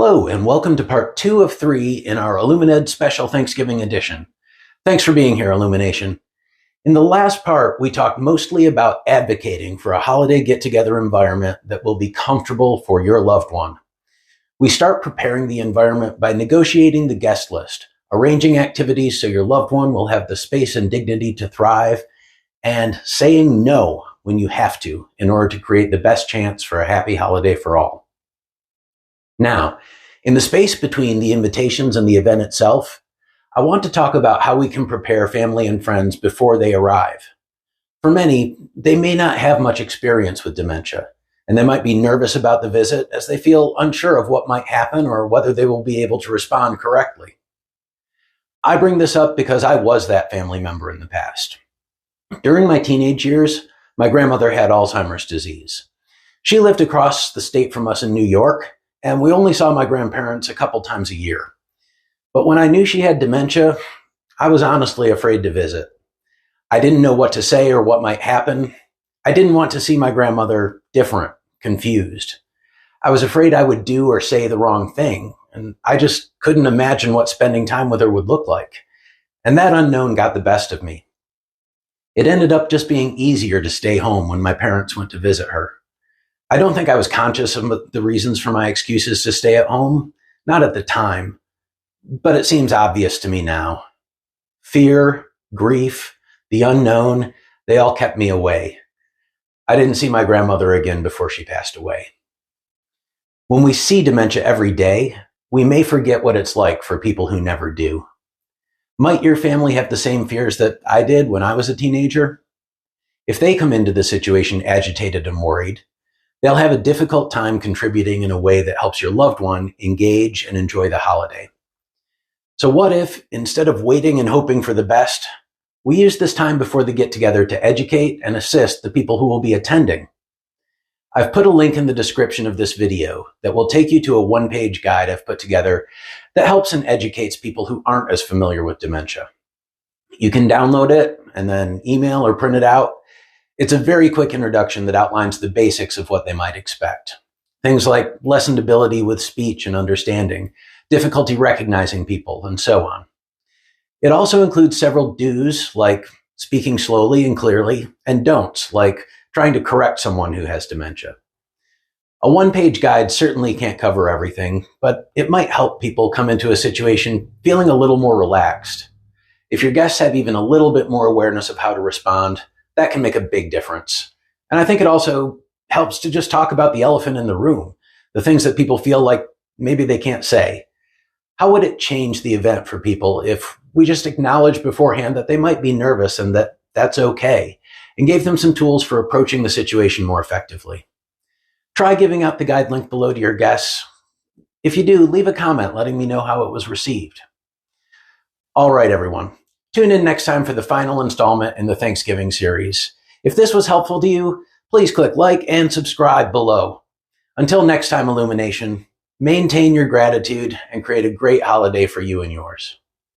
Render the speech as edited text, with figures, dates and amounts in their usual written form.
Hello, and welcome to part 2 of 3 in our Illumined Special Thanksgiving Edition. Thanks for being here, Illumination. In the last part, we talked mostly about advocating for a holiday get-together environment that will be comfortable for your loved one. We start preparing the environment by negotiating the guest list, arranging activities so your loved one will have the space and dignity to thrive, and saying no when you have to in order to create the best chance for a happy holiday for all. Now, in the space between the invitations and the event itself, I want to talk about how we can prepare family and friends before they arrive. For many, they may not have much experience with dementia, and they might be nervous about the visit as they feel unsure of what might happen or whether they will be able to respond correctly. I bring this up because I was that family member in the past. During my teenage years, my grandmother had Alzheimer's disease. She lived across the state from us in New York, and we only saw my grandparents a couple times a year. But when I knew she had dementia, I was honestly afraid to visit. I didn't know what to say or what might happen. I didn't want to see my grandmother different, confused. I was afraid I would do or say the wrong thing, and I just couldn't imagine what spending time with her would look like. And that unknown got the best of me. It ended up just being easier to stay home when my parents went to visit her. I don't think I was conscious of the reasons for my excuses to stay at home, not at the time, but it seems obvious to me now. Fear, grief, the unknown, they all kept me away. I didn't see my grandmother again before she passed away. When we see dementia every day, we may forget what it's like for people who never do. Might your family have the same fears that I did when I was a teenager? If they come into the situation agitated and worried, they'll have a difficult time contributing in a way that helps your loved one engage and enjoy the holiday. So what if, instead of waiting and hoping for the best, we use this time before the get-together to educate and assist the people who will be attending? I've put a link in the description of this video that will take you to a one-page guide I've put together that helps and educates people who aren't as familiar with dementia. You can download it and then email or print it out. It's a very quick introduction that outlines the basics of what they might expect. Things like lessened ability with speech and understanding, difficulty recognizing people, and so on. It also includes several do's, like speaking slowly and clearly, and don'ts, like trying to correct someone who has dementia. A one-page guide certainly can't cover everything, but it might help people come into a situation feeling a little more relaxed. If your guests have even a little bit more awareness of how to respond, that can make a big difference. And I think it also helps to just talk about the elephant in the room, the things that people feel like maybe they can't say. How would it change the event for people if we just acknowledged beforehand that they might be nervous and that that's okay, and gave them some tools for approaching the situation more effectively? Try giving out the guide link below to your guests. If you do, leave a comment letting me know how it was received. All right, everyone. Tune in next time for the final installment in the Thanksgiving series. If this was helpful to you, please click like and subscribe below. Until next time, Illumination, maintain your gratitude and create a great holiday for you and yours.